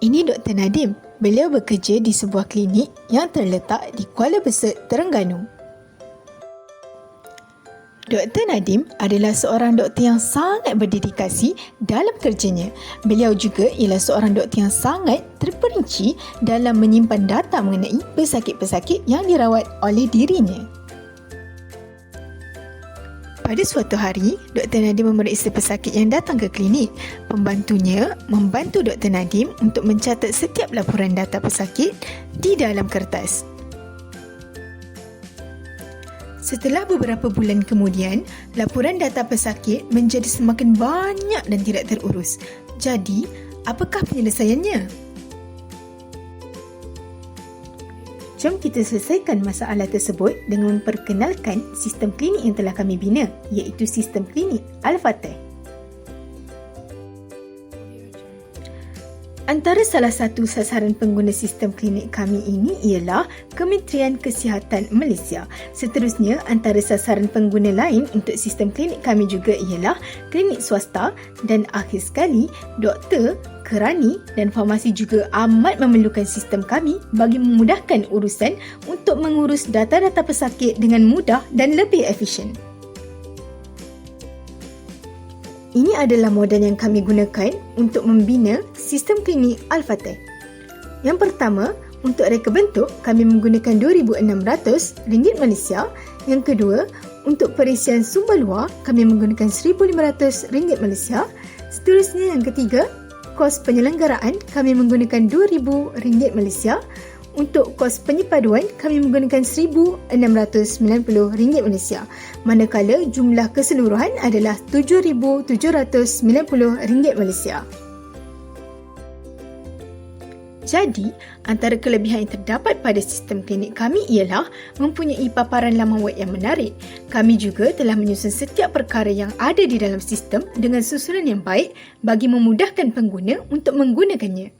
Ini Dr. Nadim. Beliau bekerja di sebuah klinik yang terletak di Kuala Besut, Terengganu. Dr. Nadim adalah seorang doktor yang sangat berdedikasi dalam kerjanya. Beliau juga ialah seorang doktor yang sangat terperinci dalam menyimpan data mengenai pesakit-pesakit yang dirawat oleh dirinya. Pada suatu hari, Dr. Nadim memeriksa pesakit yang datang ke klinik. Pembantunya membantu Dr. Nadim untuk mencatat setiap laporan data pesakit di dalam kertas. Setelah beberapa bulan kemudian, laporan data pesakit menjadi semakin banyak dan tidak terurus. Jadi, apakah penyelesaiannya? Jom kita selesaikan masalah tersebut dengan memperkenalkan sistem klinik yang telah kami bina, iaitu sistem klinik Al-Fateh. Antara salah satu sasaran pengguna sistem klinik kami ini ialah Kementerian Kesihatan Malaysia. Seterusnya, antara sasaran pengguna lain untuk sistem klinik kami juga ialah klinik swasta dan akhir sekali, doktor, kerani dan farmasi juga amat memerlukan sistem kami bagi memudahkan urusan untuk mengurus data-data pesakit dengan mudah dan lebih efisien. Ini adalah modal yang kami gunakan untuk membina sistem klinik Al-Fateh. Yang pertama, untuk reka bentuk, kami menggunakan RM2,600 Malaysia. Yang kedua, untuk perisian sumber luar, kami menggunakan RM1,500 Malaysia. Seterusnya, yang ketiga, kos penyelenggaraan, kami menggunakan RM2,000 Malaysia. Untuk kos penyepaduan, kami menggunakan RM1,690 Malaysia. Manakala jumlah keseluruhan adalah RM7,790 Malaysia. Jadi, antara kelebihan yang terdapat pada sistem klinik kami ialah mempunyai paparan laman web yang menarik. Kami juga telah menyusun setiap perkara yang ada di dalam sistem dengan susunan yang baik bagi memudahkan pengguna untuk menggunakannya.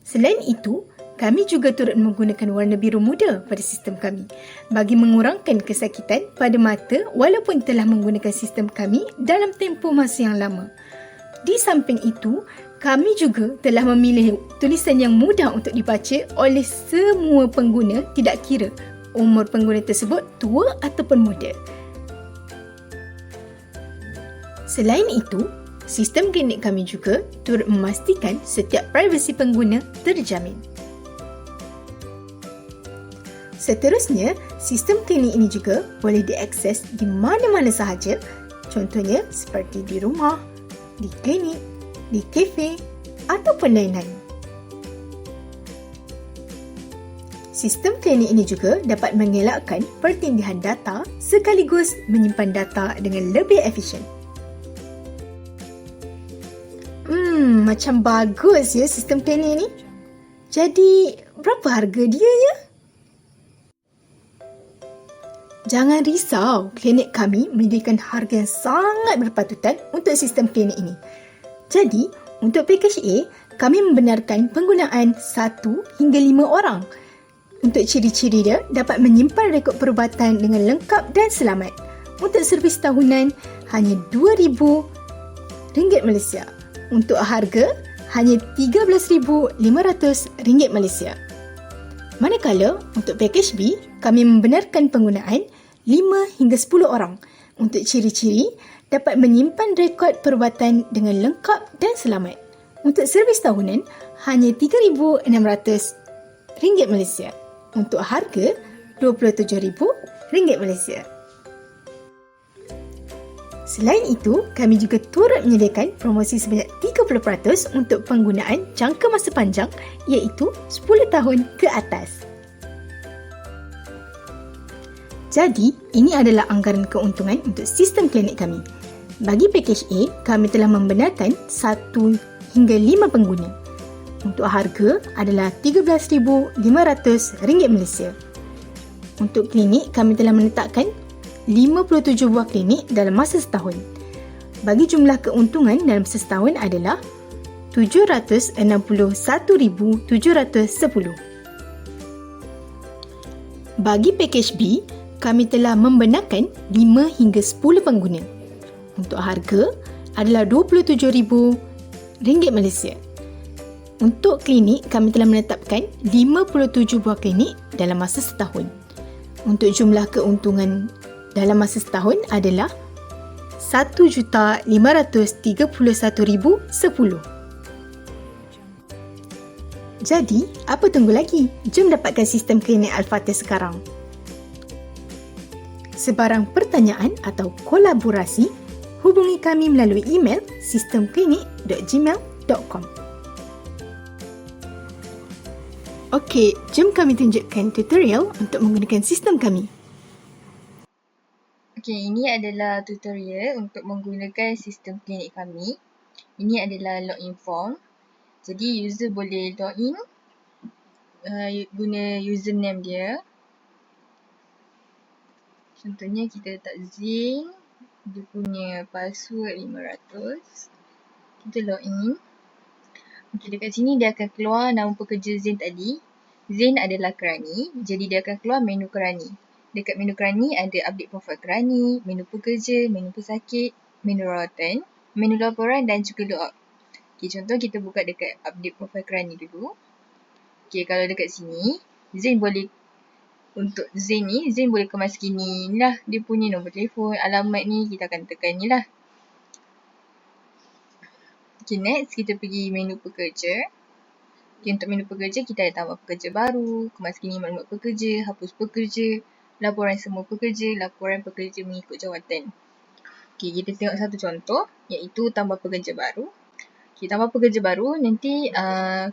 Selain itu, kami juga turut menggunakan warna biru muda pada sistem kami bagi mengurangkan kesakitan pada mata walaupun telah menggunakan sistem kami dalam tempoh masa yang lama. Di samping itu, kami juga telah memilih tulisan yang mudah untuk dibaca oleh semua pengguna, tidak kira umur pengguna tersebut tua ataupun muda. Selain itu, sistem klinik kami juga turut memastikan setiap privasi pengguna terjamin. Seterusnya, sistem klinik ini juga boleh diakses di mana-mana sahaja, contohnya seperti di rumah, di klinik, di kafe ataupun lain-lain. Sistem klinik ini juga dapat mengelakkan pertindihan data sekaligus menyimpan data dengan lebih efisien. Macam bagus ya sistem klinik ini. Jadi, berapa harga dia ya? Jangan risau, klinik kami menyediakan harga yang sangat berpatutan untuk sistem klinik ini. Jadi, untuk pakej A, kami membenarkan penggunaan 1 hingga 5 orang. Untuk ciri-ciri dia, dapat menyimpan rekod perubatan dengan lengkap dan selamat. Untuk servis tahunan, hanya RM2,000 Malaysia. Untuk harga, hanya RM13,500 Malaysia. Manakala, untuk pakej B, kami membenarkan penggunaan 5 hingga 10 orang. Untuk ciri-ciri, dapat menyimpan rekod perubatan dengan lengkap dan selamat. Untuk servis tahunan, hanya RM3,600 Malaysia. Untuk harga, RM27,000 Malaysia. Selain itu, kami juga turut menyediakan promosi sebanyak 30% untuk penggunaan jangka masa panjang, iaitu 10 tahun ke atas. Jadi, ini adalah anggaran keuntungan untuk sistem klinik kami. Bagi pakej A, kami telah membenarkan 1 hingga 5 pengguna. Untuk harga adalah RM13,500 Malaysia. Untuk klinik, kami telah menetapkan 57 buah klinik dalam masa setahun. Bagi jumlah keuntungan dalam setahun adalah RM761,710. Bagi pakej B, kami telah membenarkan 5 hingga 10 pengguna. Untuk harga adalah RM27,000 Malaysia. Untuk klinik, kami telah menetapkan 57 buah klinik dalam masa setahun. Untuk jumlah keuntungan dalam masa setahun adalah 1,531,010. Jadi, apa tunggu lagi? Jom dapatkan sistem klinik Al-Fatih sekarang. Sebarang pertanyaan atau kolaborasi, hubungi kami melalui email sistemklinik.gmail.com. Okey, jom kami tunjukkan tutorial untuk menggunakan sistem kami. Okey, ini adalah tutorial untuk menggunakan sistem klinik kami. Ini adalah login form. Jadi user boleh login guna username dia. Contohnya kita letak Zain, dia punya password 500. Kita login. Okey, dekat sini dia akan keluar nama pekerja Zain tadi. Zain adalah kerani, jadi dia akan keluar menu kerani. Dekat menu kerani ada update profil kerani, menu pekerja, menu pesakit, menu rawatan, menu laporan dan juga logout. Okey, contoh kita buka dekat update profil kerani dulu. Okey, kalau dekat sini, Zain boleh, untuk Zain ni, Zain boleh kemas gini. Inilah dia punya nombor telefon, alamat ni kita akan tekan ni lah. Okey, next kita pergi menu pekerja. Okay, untuk menu pekerja, kita ada tambah pekerja baru, kemas kini maklumat pekerja, hapus pekerja, laporan semua pekerja, laporan pekerja mengikut jawatan. Okay, kita tengok satu contoh, iaitu tambah pekerja baru. Okay, tambah pekerja baru, nanti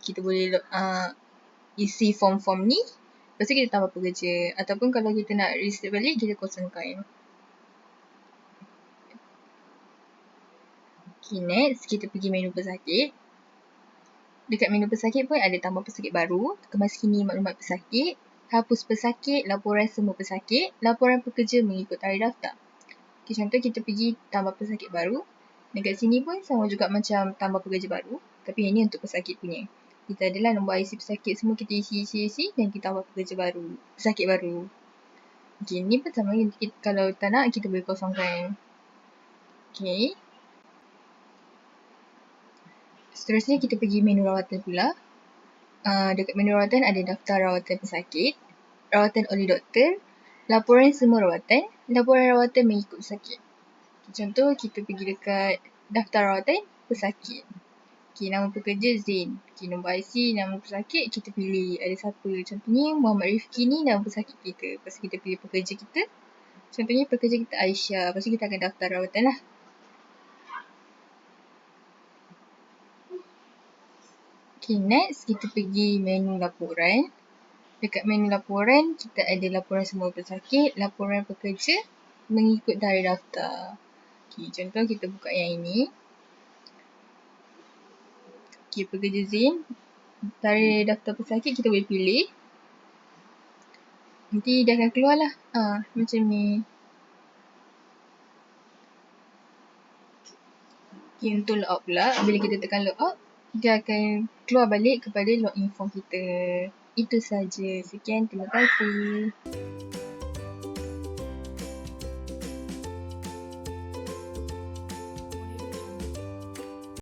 kita boleh isi form-form ni, lepas tu kita tambah pekerja. Ataupun kalau kita nak reset balik, kita kosongkan. Okay, next, kita pergi menu pesakit. Dekat menu pesakit pun ada tambah pesakit baru, kemas kini maklumat pesakit, hapus pesakit, laporan semua pesakit, laporan pekerja mengikut tarikh daftar. Okay, contoh kita pergi tambah pesakit baru. Dekat sini pun sama juga macam tambah pekerja baru, tapi ini untuk pesakit punya. Kita adalah nombor IC pesakit semua kita isi dan kita tambah pekerja baru, pesakit baru. Okay, ni pun sama, kalau tak nak kita boleh kosongkan. Okay. Seterusnya kita pergi menu rawatan pula. Dekat menu rawatan ada daftar rawatan pesakit, rawatan oleh doktor, laporan semua rawatan, laporan rawatan mengikut pesakit. Contoh kita pergi dekat daftar rawatan pesakit. Okay, nama pekerja Zain. Okay, nombor IC, nama pesakit kita pilih ada siapa. Contohnya Muhammad Rifki ni nama pesakit kita. Lepas kita pilih pekerja kita. Contohnya pekerja kita Aisyah. Lepas kita akan daftar rawatan lah. Okay, next kita pergi menu laporan. Dekat menu laporan, kita ada laporan semua pesakit, laporan pekerja mengikut tarikh daftar. Okay, contoh kita buka yang ini. Okay, pekerja Zain. Tarikh daftar pesakit kita boleh pilih. Nanti dia akan keluar lah. Macam ni. Okay, untuk logout pula, bila kita tekan logout, dia akan keluar balik kepada login form kita. Itu saja. Sekian, terima kasih.